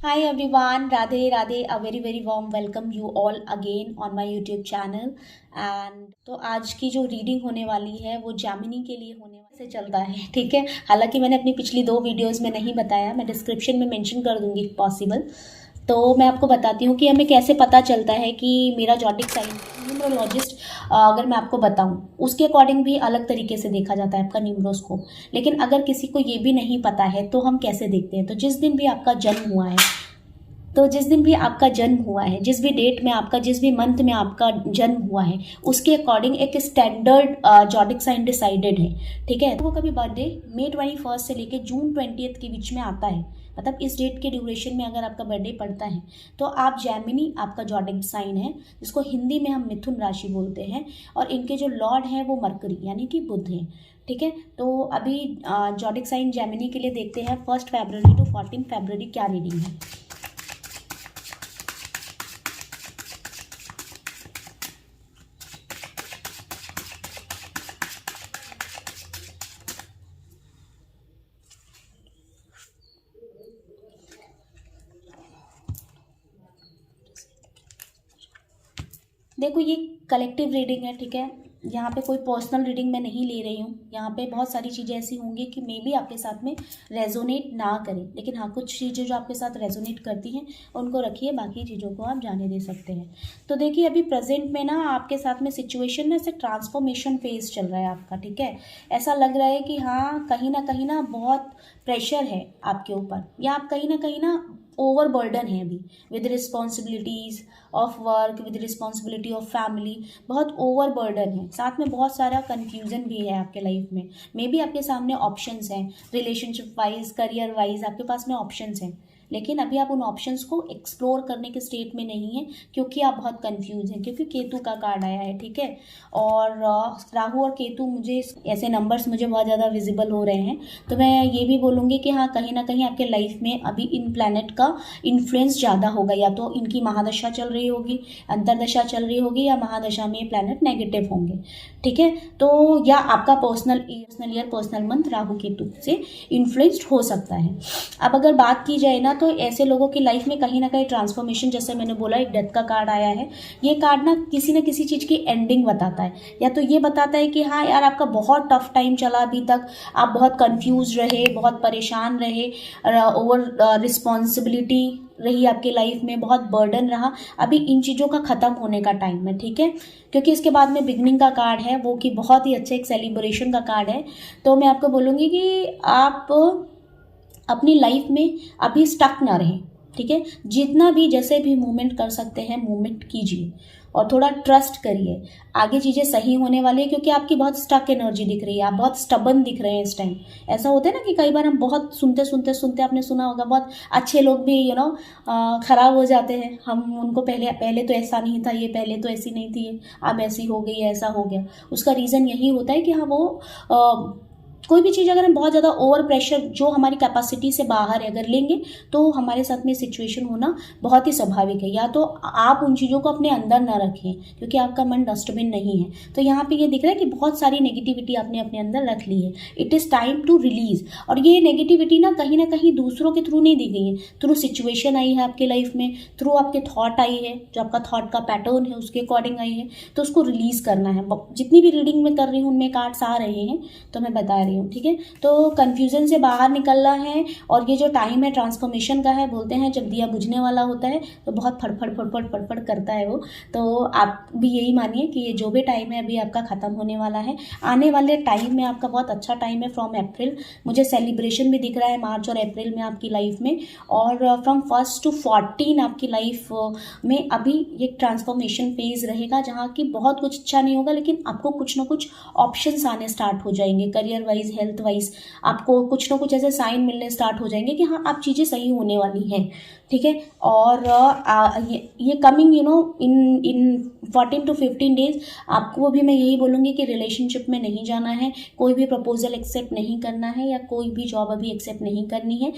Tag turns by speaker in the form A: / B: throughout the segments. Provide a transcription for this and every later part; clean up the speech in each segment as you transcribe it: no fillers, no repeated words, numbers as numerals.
A: Hi everyone, Radhe Radhe, a very very warm welcome you all again on my YouTube channel। And तो आज की जो reading होने वाली है वो जैमिनी के लिए होने से चलता है, ठीक है। हालांकि मैंने अपनी पिछली 2 वीडियोस में नहीं बताया, मैं डिस्क्रिप्शन में मेंशन कर दूंगी पॉसिबल। तो मैं आपको बताती हूँ कि हमें कैसे पता चलता है कि मेरा जॉडिक साइन। न्यूमरोलॉजिस्ट अगर मैं आपको बताऊँ उसके अकॉर्डिंग भी अलग तरीके से देखा जाता है आपका न्यूमरोस्कोप। लेकिन अगर किसी को ये भी नहीं पता है तो हम कैसे देखते हैं, तो जिस दिन भी आपका जन्म हुआ है, तो जिस दिन भी आपका जन्म हुआ है, जिस भी डेट में आपका, जिस भी मंथ में आपका जन्म हुआ है, उसके अकॉर्डिंग एक स्टैंडर्ड जॉडिक साइन डिसाइडेड है, ठीक है। तो वो कभी बर्थडे मई 21 से लेके जून 20 के बीच में आता है, मतलब इस डेट के ड्यूरेशन में अगर आपका बर्थडे पड़ता है तो आप जैमिनी आपका जॉडिक साइन है, जिसको हिंदी में हम मिथुन राशि बोलते हैं। और इनके जो लॉर्ड हैं वो मरकरी यानी कि बुध हैं, ठीक है। तो अभी जॉडिक साइन जैमिनी के लिए देखते हैं 1 फरवरी टू 14 फरवरी क्या रीडिंग है। देखो ये कलेक्टिव रीडिंग है, ठीक है। यहाँ पे कोई पर्सनल रीडिंग मैं नहीं ले रही हूँ। यहाँ पे बहुत सारी चीज़ें ऐसी होंगी कि मे बी आपके साथ में रेजोनेट ना करें, लेकिन हाँ कुछ चीज़ें जो आपके साथ रेजोनेट करती हैं उनको रखिए, बाकी चीज़ों को आप जाने दे सकते हैं। तो देखिए अभी प्रेजेंट में ना आपके साथ में सिचुएशन में से ट्रांसफॉर्मेशन फेज चल रहा है आपका, ठीक है। ऐसा लग रहा है कि हाँ कहीं ना बहुत प्रेशर है आपके ऊपर, या आप कहीं ना ओवर बर्डन है अभी with responsibilities of work, with responsibility of family, बहुत ओवर बर्डन है। साथ में बहुत सारा कन्फ्यूज़न भी है आपके लाइफ में। मे बी आपके सामने ऑप्शंस हैं, रिलेशनशिप वाइज, करियर वाइज आपके पास में ऑप्शंस हैं, लेकिन अभी आप उन ऑप्शंस को एक्सप्लोर करने के स्टेट में नहीं हैं क्योंकि आप बहुत कंफ्यूज हैं, क्योंकि केतु का कार्ड आया है, ठीक है। और राहु और केतु, मुझे ऐसे नंबर्स मुझे बहुत ज़्यादा विजिबल हो रहे हैं। तो मैं ये भी बोलूँगी कि हाँ कहीं ना कहीं आपके लाइफ में अभी इन प्लैनेट का इन्फ्लुएंस ज़्यादा होगा, या तो इनकी महादशा चल रही होगी, अंतरदशा चल रही होगी, या महादशा में प्लैनेट नेगेटिव होंगे, ठीक है। तो या आपका personal year personal month Rahu Ketu से इन्फ्लुएंस्ड हो सकता है। अब अगर बात की जाए ना, तो ऐसे लोगों की लाइफ में कहीं ना कहीं ट्रांसफॉर्मेशन, जैसे मैंने बोला एक डेथ का कार्ड आया है, ये कार्ड ना किसी चीज़ की एंडिंग बताता है, या तो ये बताता है कि हाँ यार आपका बहुत टफ टाइम चला अभी तक, आप बहुत कंफ्यूज रहे, बहुत परेशान रहे, ओवर रिस्पॉन्सिबिलिटी रही आपकी लाइफ में, बहुत बर्डन रहा, अभी इन चीज़ों का ख़त्म होने का टाइम है, ठीक है। क्योंकि इसके बाद में बिगनिंग का कार्ड है, वो कि बहुत ही अच्छे एक सेलिब्रेशन का कार्ड है। तो मैं आपको बोलूँगी कि आप अपनी लाइफ में अभी स्टक ना रहें, ठीक है। जितना भी जैसे भी मूवमेंट कर सकते हैं मूवमेंट कीजिए, और थोड़ा ट्रस्ट करिए, आगे चीज़ें सही होने वाली है। क्योंकि आपकी बहुत स्टक एनर्जी दिख रही है, आप बहुत स्टबन दिख रहे हैं इस टाइम। ऐसा होता है ना कि कई बार हम बहुत सुनते आपने सुना होगा, बहुत अच्छे लोग भी ख़राब हो जाते हैं। हम उनको पहले तो ऐसा नहीं था, ये पहले तो ऐसी नहीं थी, अब ऐसी हो गई, ऐसा हो गया। उसका रीज़न यही होता है कि हाँ वो कोई भी चीज़ अगर हम बहुत ज़्यादा ओवर प्रेशर जो हमारी कैपेसिटी से बाहर है अगर लेंगे, तो हमारे साथ में सिचुएशन होना बहुत ही स्वाभाविक है। या तो आप उन चीज़ों को अपने अंदर ना रखें, क्योंकि आपका मन डस्टबिन नहीं है। तो यहाँ पे ये दिख रहा है कि बहुत सारी नेगेटिविटी आपने अपने अंदर रख ली है, it is time to release. और ये नेगेटिविटी ना कहीं दूसरों के थ्रू नहीं दी गई है, थ्रू सिचुएशन आई है आपके लाइफ में, थ्रू आपके थॉट आई है, जो आपका थॉट का पैटर्न है उसके अकॉर्डिंग आई है। तो उसको रिलीज़ करना है। जितनी भी रीडिंग में कर रही हूँ उनमें कार्ड्स आ रहे हैं तो मैं बता रही हूँ, ठीक है। तो कंफ्यूजन से बाहर निकलना है, और ये जो टाइम है ट्रांसफॉर्मेशन का है, बोलते हैं जब दिया बुझने वाला होता है तो बहुत फड़फड़ करता है वो। तो आप भी यही मानिए कि ये जो भी टाइम है अभी आपका ख़त्म होने वाला है। आने वाले टाइम में आपका बहुत अच्छा टाइम है। फ्रॉम अप्रैल मुझे सेलिब्रेशन भी दिख रहा है, मार्च और अप्रैल में आपकी लाइफ में। और फ्रॉम 1 to 14 आपकी लाइफ में अभी एक ट्रांसफॉर्मेशन फेज रहेगा, जहाँ की बहुत कुछ अच्छा नहीं होगा, लेकिन आपको कुछ ना कुछ ऑप्शंस आने स्टार्ट हो जाएंगे। करियर वाइज, हेल्थ वाइज आपको कुछ ना कुछ ऐसे साइन मिलने स्टार्ट हो जाएंगे कि हाँ आप चीज़ें सही होने वाली हैं, ठीक है। और ये कमिंग इन 14 to 15 डेज आपको भी मैं यही बोलूँगी कि रिलेशनशिप में नहीं जाना है, कोई भी प्रपोजल एक्सेप्ट नहीं करना है, या कोई भी जॉब अभी एक्सेप्ट नहीं करनी है।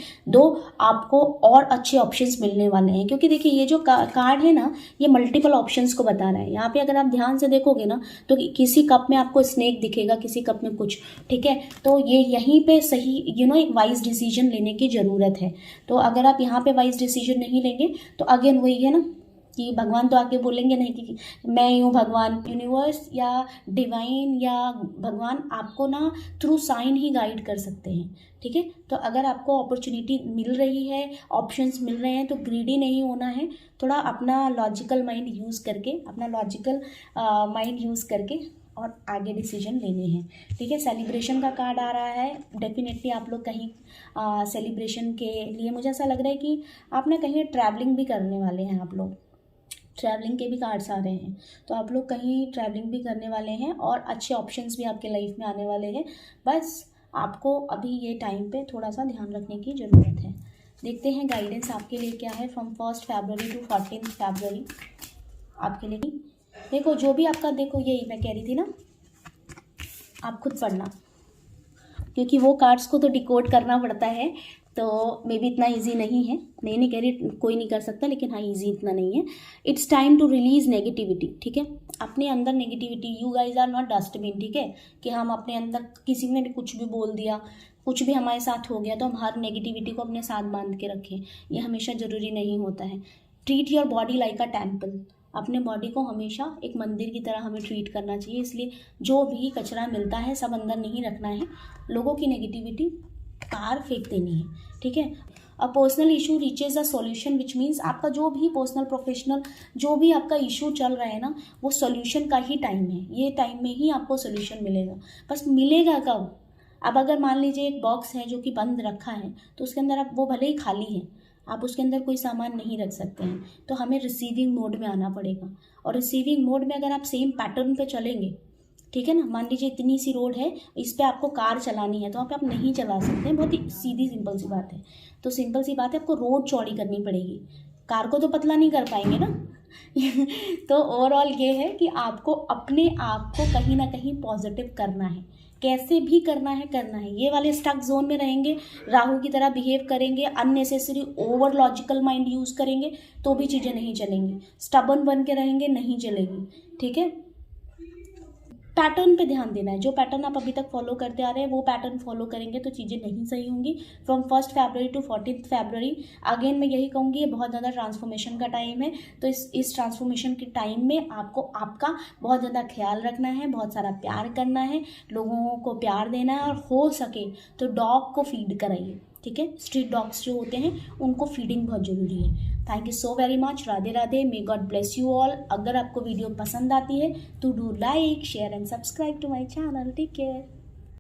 A: आपको और अच्छे ऑप्शंस मिलने वाले हैं। क्योंकि देखिए ये जो कार्ड है ना, ये मल्टीपल ऑप्शंस को बता रहा है। यहाँ पे अगर आप ध्यान से देखोगे ना, तो किसी कप में आपको स्नेक दिखेगा, किसी कप में कुछ, ठीक है। तो ये यहीं पे सही एक वाइज डिसीजन लेने की ज़रूरत है। तो अगर आप यहाँ पे वाइज डिसीजन नहीं लेंगे तो अगेन वही है ना कि भगवान तो आके बोलेंगे नहीं कि मैं ही हूँ भगवान। यूनिवर्स या डिवाइन या भगवान आपको ना थ्रू साइन ही गाइड कर सकते हैं, ठीक है। तो अगर आपको अपॉर्चुनिटी मिल रही है, ऑप्शंस मिल रहे हैं, तो ग्रीडी नहीं होना है, थोड़ा अपना लॉजिकल माइंड यूज़ करके और आगे डिसीजन लेने हैं, ठीक है। सेलिब्रेशन का कार्ड आ रहा है, डेफिनेटली आप लोग कहीं सेलिब्रेशन के लिए मुझे ऐसा लग रहा है कि आप ना कहीं ट्रैवलिंग भी करने वाले हैं। आप लोग ट्रैवलिंग के भी कार्ड्स आ रहे हैं, तो आप लोग कहीं ट्रैवलिंग भी करने वाले हैं और अच्छे ऑप्शंस भी आपके लाइफ में आने वाले हैं। बस आपको अभी ये टाइम पे थोड़ा सा ध्यान रखने की ज़रूरत है। देखते हैं गाइडेंस आपके लिए क्या है फ्रॉम 1 फरवरी टू 14 फरवरी आपके लिए। देखो जो भी आपका, देखो यही मैं कह रही थी ना, आप खुद पढ़ना, क्योंकि वो कार्ड्स को तो डिकोड करना पड़ता है, तो मे बी इतना इजी नहीं है। नहीं कह रही कोई नहीं कर सकता, लेकिन हाँ इजी इतना नहीं है। It's time to release negativity, ठीक है। अपने अंदर negativity, you guys are not dustbin, ठीक है, कि हम अपने अंदर किसी ने भी कुछ भी बोल दिया, कुछ भी हमारे साथ हो गया तो हम हर नेगेटिविटी को अपने साथ बांध के रखें, ये हमेशा ज़रूरी नहीं होता है। Treat your body like a temple, अपने बॉडी को हमेशा एक मंदिर की तरह हमें ट्रीट करना चाहिए। इसलिए जो भी कचरा मिलता है सब अंदर नहीं रखना है, लोगों की नेगेटिविटी बाहर फेंक देनी है, ठीक है। A personal issue reaches a solution, which means आपका जो भी पर्सनल प्रोफेशनल जो भी आपका इशू चल रहा है ना, वो सॉल्यूशन का ही टाइम है। ये टाइम में ही आपको सॉल्यूशन मिलेगा। बस मिलेगा कब? अब अगर मान लीजिए एक बॉक्स है जो कि बंद रखा है, तो उसके अंदर आप, वो भले ही खाली है, आप उसके अंदर कोई सामान नहीं रख सकते हैं, तो हमें रिसीविंग मोड में आना पड़ेगा। और रिसीविंग मोड में अगर आप सेम पैटर्न पे चलेंगे, ठीक है ना, मान लीजिए इतनी सी रोड है, इस पे आपको कार चलानी है, तो वहाँ पे आप नहीं चला सकते हैं, बहुत ही सीधी सिंपल सी बात है। तो सिंपल सी बात है, आपको रोड चौड़ी करनी पड़ेगी, कार को तो पतला नहीं कर पाएंगे ना। तो ओवरऑल ये है कि आपको अपने आप को कहीं ना कहीं पॉजिटिव करना है, कैसे भी करना है। ये वाले स्टक जोन में रहेंगे, राहु की तरह बिहेव करेंगे, unnecessary over logical mind use करेंगे तो भी चीज़ें नहीं चलेंगी। स्टबर्न बन के रहेंगे, नहीं चलेगी, ठीक है। पैटर्न पे ध्यान देना है, जो पैटर्न आप अभी तक फॉलो करते आ रहे हैं वो पैटर्न फॉलो करेंगे तो चीज़ें नहीं सही होंगी। From 1 February to 14 February again मैं यही कहूँगी, ये बहुत ज़्यादा ट्रांसफॉर्मेशन का टाइम है। तो इस ट्रांसफॉर्मेशन के टाइम में आपको आपका बहुत ज़्यादा ख्याल रखना है, बहुत सारा प्यार करना है, लोगों को प्यार देना है, और हो सके तो डॉग को फीड कराइए, ठीक है। स्ट्रीट डॉग्स जो होते हैं उनको फीडिंग बहुत ज़रूरी है। Thank you so very much. Radhe Radhe. May God bless you all. अगर आपको वीडियो पसंद आती है तो do like, share and subscribe to my channel. Take care.